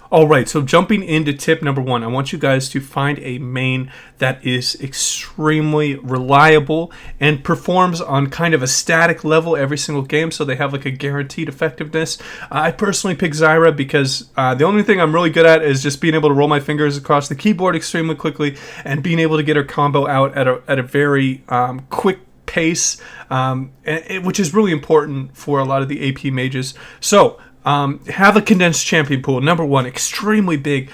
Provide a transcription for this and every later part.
All right, so jumping into tip number 1, I want you guys to find a main that is extremely reliable and performs on kind of a static level every single game, so they have like a guaranteed effectiveness. I personally pick Zyra because the only thing I'm really good at is just being able to roll my fingers across the keyboard extremely quickly and being able to get her combo out at a very quick pace, which is really important for a lot of the AP mages. So, have a condensed champion pool. Number 1, extremely big.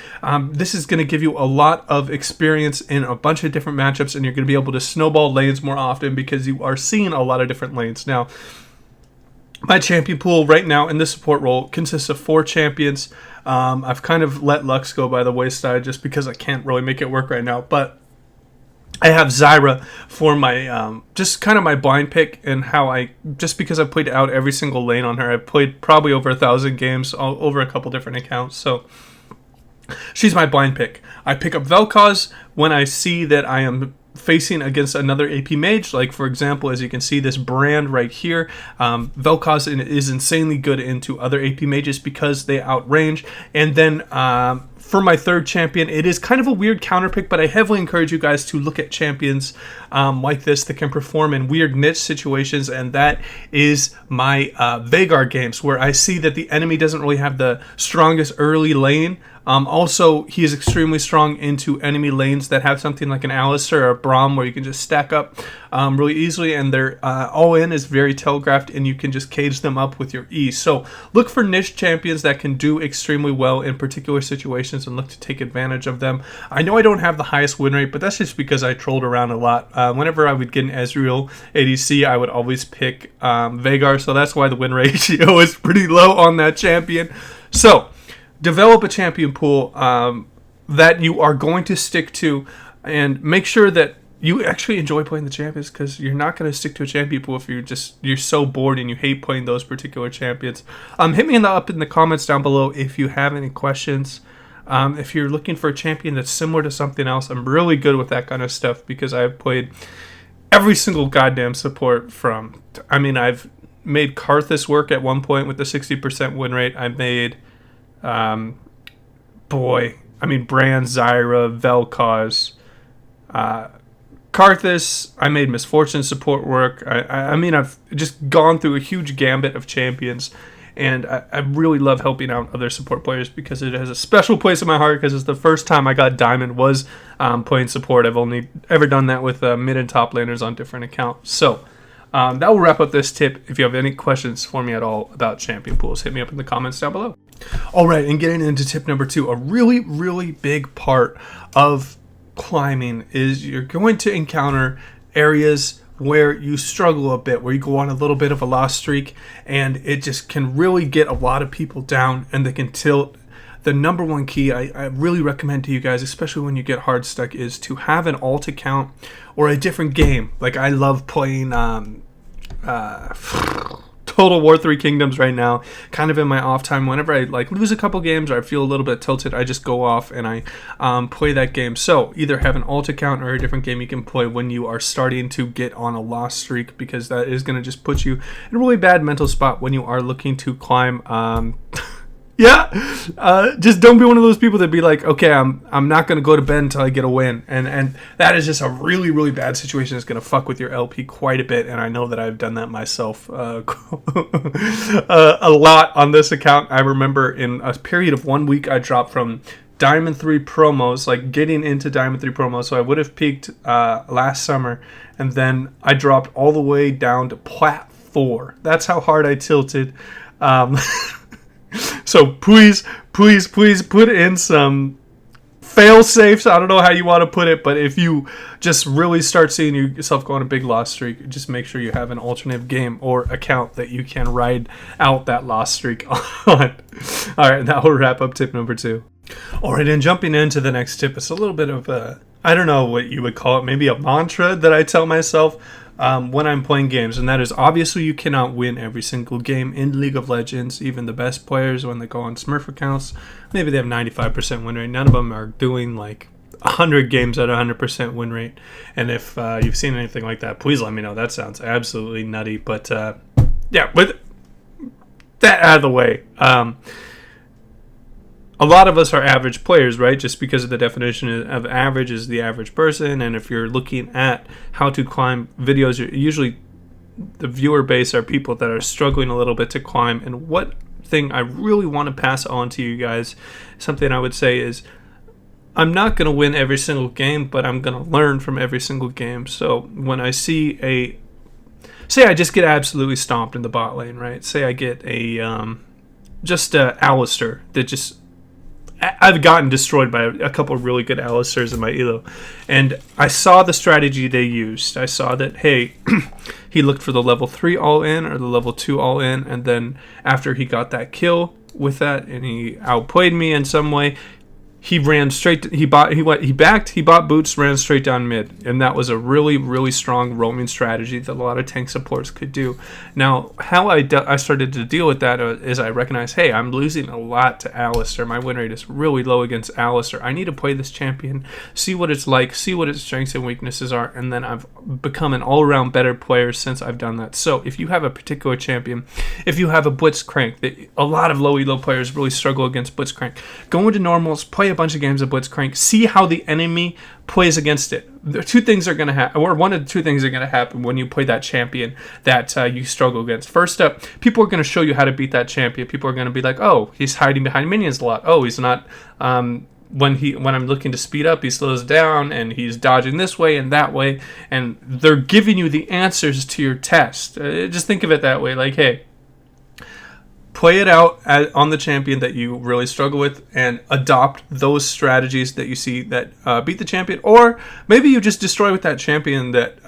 This is going to give you a lot of experience in a bunch of different matchups, and you're going to be able to snowball lanes more often because you are seeing a lot of different lanes. Now, my champion pool right now in the support role consists of 4 champions. I've kind of let Lux go by the wayside just because I can't really make it work right now, but I have Zyra for my just kind of my blind pick, and just because I've played out every single lane on her. I've played probably over 1,000 games over a couple different accounts, so she's my blind pick. I pick up Vel'Koz when I see that I am facing against another AP mage. Like, for example, as you can see, this brand right here, Vel'Koz is insanely good into other AP mages because they outrange. And then for my third champion, it is kind of a weird counter pick, but I heavily encourage you guys to look at champions like this that can perform in weird niche situations, and that is my Veigar games, where I see that the enemy doesn't really have the strongest early lane. Also, he is extremely strong into enemy lanes that have something like an Alistar or a Braum, where you can just stack up really easily, and their all-in is very telegraphed, and you can just cage them up with your E. So look for niche champions that can do extremely well in particular situations and look to take advantage of them. I know I don't have the highest win rate, but that's just because I trolled around a lot. Whenever I would get an Ezreal ADC, I would always pick Veigar, so that's why the win ratio is pretty low on that champion. So develop a champion pool that you are going to stick to, and make sure that you actually enjoy playing the champions, because you're not going to stick to a champion pool if you're so bored and you hate playing those particular champions. Hit me up in the comments down below if you have any questions. If you're looking for a champion that's similar to something else, I'm really good with that kind of stuff because I've played every single goddamn support I've made Karthus work at one point with the 60% win rate. I made Brand, Zyra, Vel'Koz, Karthus. I made Misfortune support work. I've just gone through a huge gambit of champions, and I really love helping out other support players because it has a special place in my heart, because it's the first time I got Diamond was playing support. I've only ever done that with mid and top laners on different accounts. So that will wrap up this tip. If you have any questions for me at all about champion pools, hit me up in the comments down below. All right, and getting into tip number 2, a really, really big part of climbing is you're going to encounter areas where you struggle a bit, where you go on a little bit of a loss streak, and it just can really get a lot of people down, and they can tilt. The number 1 key I really recommend to you guys, especially when you get hard stuck, is to have an alt account or a different game. Like, I love playing Total War 3 Kingdoms right now, kind of in my off time. Whenever I lose a couple games or I feel a little bit tilted, I just go off and I play that game. So either have an alt account or a different game you can play when you are starting to get on a loss streak, because that is going to just put you in a really bad mental spot when you are looking to climb. Just don't be one of those people that be like, okay, I'm not going to go to bed until I get a win. And that is just a really, really bad situation. It's going to fuck with your LP quite a bit. And I know that I've done that myself a lot on this account. I remember in a period of 1 week, I dropped from Diamond 3 promos, like getting into Diamond 3 promos. So I would have peaked last summer. And then I dropped all the way down to Plat 4. That's how hard I tilted. So please put in some fail safes. I don't know how you want to put it, but if you just really start seeing yourself go on a big loss streak, just make sure you have an alternative game or account that you can ride out that loss streak on. All right, that will wrap up tip number 2. All right, and jumping into the next tip, it's a little bit of I don't know what you would call it, maybe a mantra that I tell myself when I'm playing games, and that is, obviously you cannot win every single game in League of Legends. Even the best players, when they go on Smurf accounts, maybe they have 95% win rate. None of them are doing 100 games at 100% win rate. And if you've seen anything like that, please let me know. That sounds absolutely nutty. But with that out of the way, a lot of us are average players, right? Just because of the definition of average is the average person. And if you're looking at how to climb videos, usually the viewer base are people that are struggling a little bit to climb. And what thing I really want to pass on to you guys, something I would say is, I'm not going to win every single game, but I'm going to learn from every single game. So when I see say I just get absolutely stomped in the bot lane, right? Say I get just Alistair that just, I've gotten destroyed by a couple of really good Alistairs in my elo, and I saw the strategy they used. I saw that, hey, he looked for the level 3 all-in or the level 2 all-in, and then after he got that kill with that and he outplayed me in some way, he ran straight. He bought boots, ran straight down mid, and that was a really, really strong roaming strategy that a lot of tank supports could do. Now, how I started to deal with that is I recognized, hey, I'm losing a lot to Alistair. My win rate is really low against Alistair. I need to play this champion, see what it's like, see what its strengths and weaknesses are, and then I've become an all-around better player since I've done that. So if you have a particular champion, if you have a Blitzcrank, a lot of low elo players really struggle against Blitzcrank. Go into normals, play a bunch of games of Blitzcrank, see how the enemy plays against it. The two things are going to happen, or one of the two things are going to happen when you play that champion that you struggle against. First up, people are going to show you how to beat that champion. People are going to be like, oh, he's hiding behind minions a lot. Oh, he's not. When I'm looking to speed up, he slows down and he's dodging this way and that way, and they're giving you the answers to your test. Just think of it that way, like, hey, play it out on the champion that you really struggle with and adopt those strategies that you see that beat the champion. Or maybe you just destroy with that champion that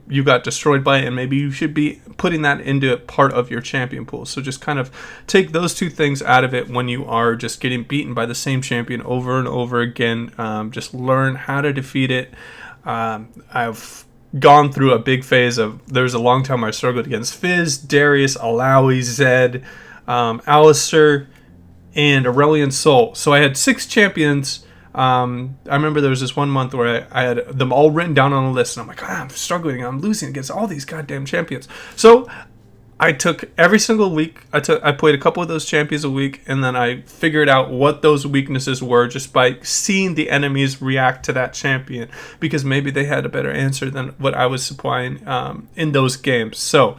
you got destroyed by, and maybe you should be putting that into part of your champion pool. So just kind of take those two things out of it when you are just getting beaten by the same champion over and over again. Just learn how to defeat it. I've gone through a big phase of, there's a long time I struggled against Fizz, Darius, Alawi, Zed, Alistair, and Aurelion Sol. So I had 6 champions. I remember there was this one month where I had them all written down on a list, and I'm like, I'm struggling, I'm losing against all these goddamn champions. So I took every single week, I played a couple of those champions a week, and then I figured out what those weaknesses were just by seeing the enemies react to that champion, because maybe they had a better answer than what I was supplying in those games. So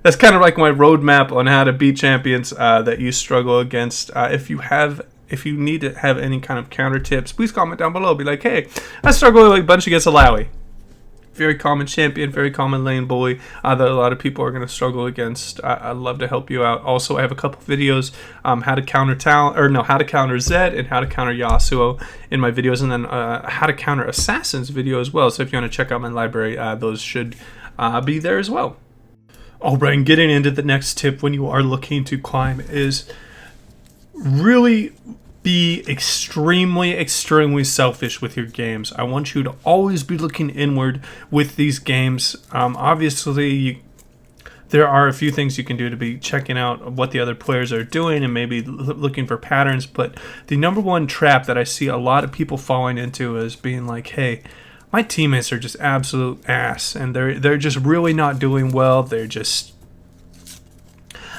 that's kind of like my roadmap on how to beat champions that you struggle against. If you need to have any kind of counter tips, please comment down below. Be like, hey, I struggle a bunch against Alawi. Very common champion, very common lane bully that a lot of people are going to struggle against. I'd love to help you out. Also, I have a couple videos how to counter Zed and how to counter Yasuo in my videos, and then how to counter Assassin's video as well. So if you want to check out my library, those should be there as well. Alright, and getting into the next tip when you are looking to climb is really be extremely, extremely selfish with your games. I want you to always be looking inward with these games. Obviously, there are a few things you can do to be checking out what the other players are doing and maybe looking for patterns, but the number one trap that I see a lot of people falling into is being like, hey, my teammates are just absolute ass, and they're just really not doing well. They're just...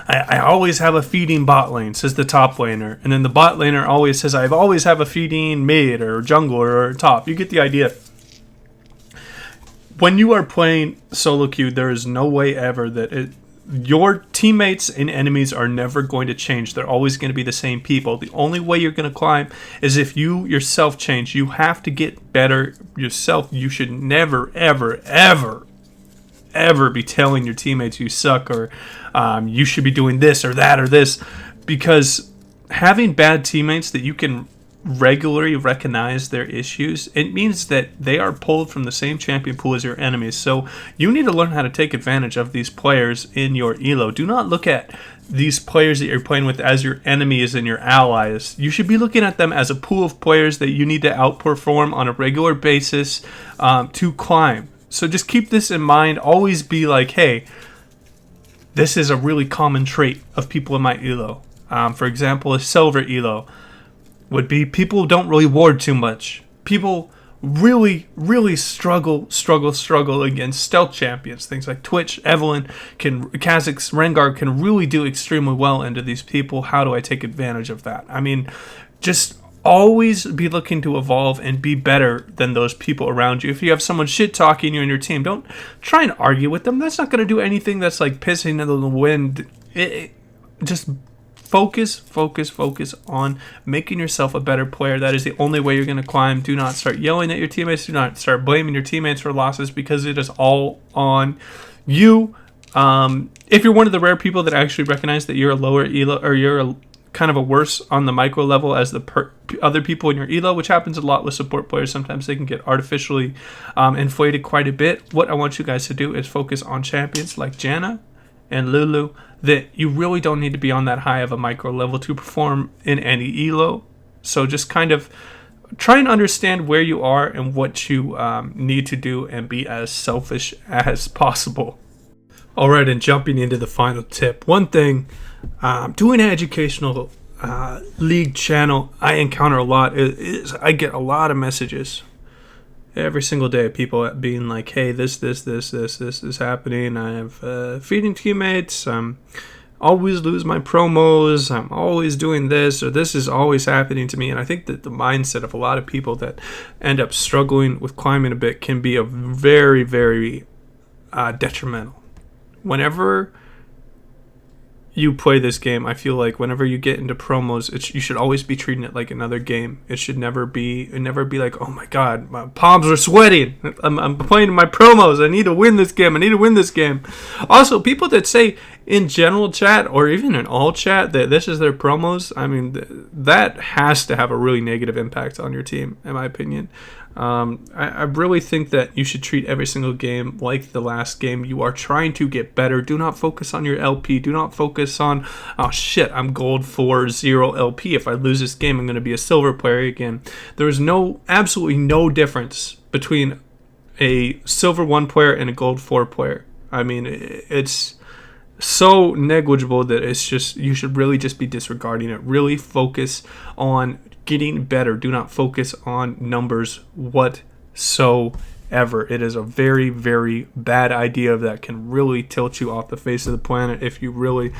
I always have a feeding bot lane, says the top laner. And then the bot laner always says, I always have a feeding mid or jungler or top. You get the idea. When you are playing solo queue, there is no way ever that your teammates and enemies are never going to change. They're always going to be the same people. The only way you're going to climb is if you yourself change. You have to get better yourself. You should never, ever, ever, ever be telling your teammates you suck, or you should be doing this or that or this, because having bad teammates that you can regularly recognize their issues, it means that they are pulled from the same champion pool as your enemies. So you need to learn how to take advantage of these players in your elo. Do not look at these players that you're playing with as your enemies and your allies. You should be looking at them as a pool of players that you need to outperform on a regular basis to climb. So just keep this in mind. Always be like, hey, this is a really common trait of people in my elo. For example, a silver elo would be people don't really ward too much. People really struggle against stealth champions. Things like Twitch, Evelyn, Kha'Zix, Rengar can really do extremely well into these people. How do I take advantage of that? I mean, just always be looking to evolve and be better than those people around you. If you have someone shit talking you in your team, don't try and argue with them. That's not going to do anything. That's like pissing in the wind. Just focus on making yourself a better player. That is the only way you're going to climb. Do not start yelling at your teammates. Do not start blaming your teammates for losses, because it is all on you. If you're one of the rare people that actually recognize that you're a lower elo, or you're kind of a worse on the micro level as the other people in your elo, which happens a lot with support players. Sometimes they can get artificially inflated quite a bit. What I want you guys to do is focus on champions like Janna and Lulu, that you really don't need to be on that high of a micro level to perform in any elo. So just kind of try and understand where you are and what you need to do, and be as selfish as possible. All right, and jumping into the final tip. One thing, doing an educational league channel, I encounter a lot is I get a lot of messages every single day, people being like, hey, this is happening. I have feeding teammates. Always lose my promos. I'm always doing this, or this is always happening to me. And I think that the mindset of a lot of people that end up struggling with climbing a bit can be a very, very detrimental. Whenever you play this game, I feel like whenever you get into promos, you should always be treating it like another game. It should never be like, oh my god, my palms are sweating. I'm playing my promos. I need to win this game. Also, people that say in general chat, or even in all chat, that this is their promos, I mean, that has to have a really negative impact on your team, in my opinion. I really think that you should treat every single game like the last game. You are trying to get better. Do not focus on your LP. Do not focus on, oh shit, I'm gold 4-0 LP. If I lose this game, I'm going to be a silver player again. There is absolutely no difference between a silver 1 player and a gold 4 player. I mean, it's so negligible that it's just, you should really just be disregarding it. Really focus on getting better. Do not focus on numbers whatsoever. It is a very, very bad idea that can really tilt you off the face of the planet. If you really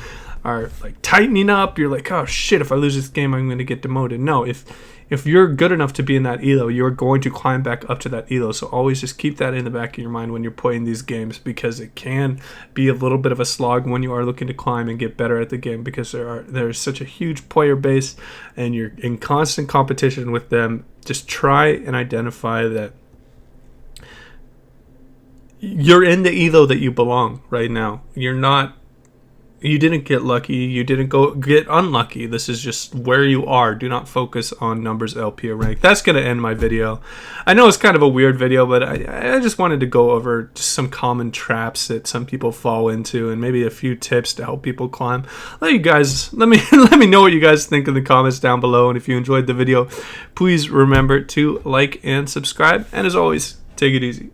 are like tightening up, you're like, oh shit, if I lose this game, I'm going to get demoted. No, if you're good enough to be in that elo, you're going to climb back up to that elo. So always just keep that in the back of your mind when you're playing these games, because it can be a little bit of a slog when you are looking to climb and get better at the game, because there's such a huge player base and you're in constant competition with them. Just try and identify that you're in the elo that you belong right now. You didn't get lucky. You didn't get unlucky. This is just where you are. Do not focus on numbers, LP, or rank. That's going to end my video. I know it's kind of a weird video, but I just wanted to go over just some common traps that some people fall into, and maybe a few tips to help people climb. Let me know what you guys think in the comments down below. And if you enjoyed the video, please remember to like and subscribe. And as always, take it easy.